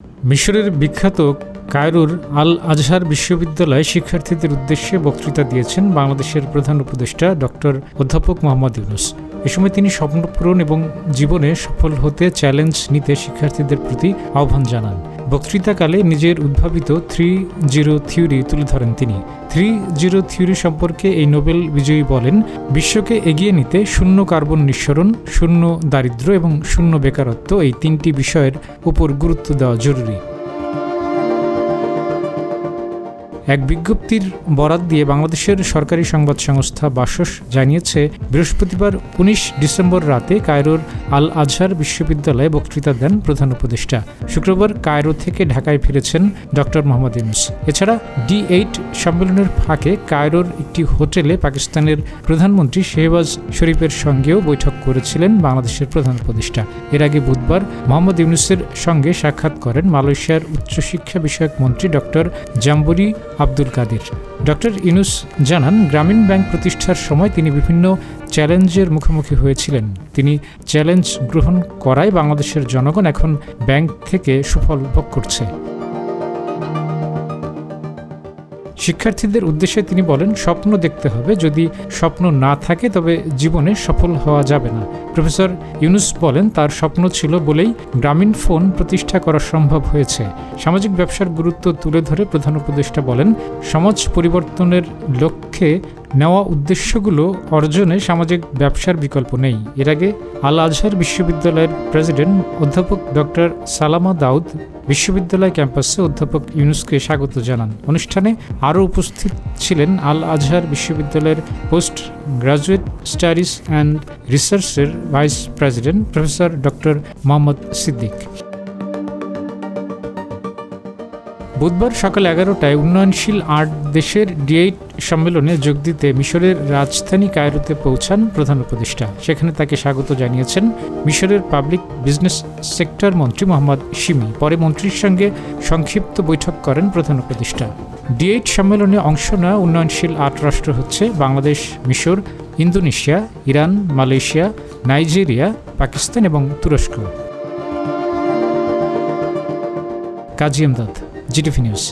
মিশরের বিখ্যাত কায়রোর আল আজহার বিশ্ববিদ্যালয়ে শিক্ষার্থীদের উদ্দেশ্যে বক্তৃতা দিয়েছেন বাংলাদেশের প্রধান উপদেষ্টা অধ্যাপক মোহাম্মদ ইউনূস। এ সময় তিনি স্বপ্ন পূরণ এবং জীবনে সফল হতে চ্যালেঞ্জ নিতে শিক্ষার্থীদের প্রতি আহ্বান জানান। বক্তৃতাকালে নিজের উদ্ভাবিত 3-0 থিওরি তুলে ধরেন তিনি। 3-0 থিওরি সম্পর্কে এই নোবেল বিজয়ী বলেন, বিশ্বকে এগিয়ে নিতে শূন্য কার্বন নিঃসরণ, শূন্য দারিদ্র্য এবং শূন্য বেকারত্ব এই তিনটি বিষয়ের উপর গুরুত্ব দেওয়া জরুরি। এক বিজ্ঞপ্তির বরাত দিয়ে বাংলাদেশের সরকারি সংবাদ সংস্থা বাসস জানিয়েছে, বৃহস্পতিবার 19 ডিসেম্বর রাতে কায়রোর আল আজহার বিশ্ববিদ্যালয়ে বক্তৃতা দেন প্রধান উপদেষ্টা। শুক্রবার কায়রো থেকে ঢাকায় ফিরেছেন মোহাম্মদ ইউনূস। এছাড়া D8 সম্মেলনের ফাঁকে কায়রোর একটি হোটেলে পাকিস্তানের প্রধানমন্ত্রী শেহবাজ শরীফের সঙ্গেও বৈঠক করেছিলেন বাংলাদেশের প্রধান উপদেষ্টা। এর আগে বুধবার মোহাম্মদ ইউনূসের সঙ্গে সাক্ষাৎ করেন মালয়েশিয়ার উচ্চশিক্ষা বিষয়ক মন্ত্রী জাম্বরি আব্দুল কাদির। ইউনূস জানান, গ্রামীণ ব্যাংক প্রতিষ্ঠার সময় তিনি বিভিন্ন চ্যালেঞ্জের মুখোমুখি হয়েছিলেন। তিনি চ্যালেঞ্জ গ্রহণ করায় বাংলাদেশের জনগণ এখন ব্যাংক থেকে সুফল ভোগ করছে। শিক্ষার্থীদের উদ্দেশ্যে তিনি বলেন, স্বপ্ন দেখতে হবে, যদি স্বপ্ন না থাকে তবে জীবনে সফল হওয়া যাবে না। প্রফেসর ইউনূস বলেন, তার স্বপ্ন ছিল বলেই গ্রামীণ ফোন প্রতিষ্ঠা করা সম্ভব হয়েছে। সামাজিক ব্যবসার গুরুত্ব তুলে ধরে প্রধান উপদেষ্টা বলেন, সমাজ পরিবর্তনের লক্ষ্যে নেওয়া উদ্দেশ্যগুলো অর্জনে সামাজিক ব্যবসার বিকল্প নেই। এর আগে আল আজহার বিশ্ববিদ্যালয়ের প্রেসিডেন্ট অধ্যাপক সালামা দাউদ বিশ্ববিদ্যালয় ক্যাম্পাসে অধ্যাপক ইউনূসকে স্বাগত জানান। অনুষ্ঠানে আরও উপস্থিত ছিলেন আল আজহার বিশ্ববিদ্যালয়ের পোস্ট গ্রাজুয়েট স্টাডিজ অ্যান্ড রিসার্চের vice president professor Mohammad Siddique. বুধবার সকাল 11টায় উন্নয়নশীল 8 দেশের D8 সম্মেলনে যোগ দিতে মিশরের রাজধানী কায়রোতে পৌঁছান প্রধান উপদেষ্টা। সেখানে তাকে স্বাগত জানিয়েছেন মিশরের পাবলিক বিজনেস সেক্টর মন্ত্রী মোহাম্মদ শিমি। পরে মন্ত্রীর সঙ্গে সংক্ষিপ্ত বৈঠক করেন প্রধান উপদেষ্টা। D8 সম্মেলনে অংশ নেওয়া উন্নয়নশীল 8 রাষ্ট্র হচ্ছে বাংলাদেশ, মিশর, Indonesia, Iran, Malaysia, Nigeria, Pakistan এবং তুরস্ক। কাজী আমদাদ, GTV নিউজ।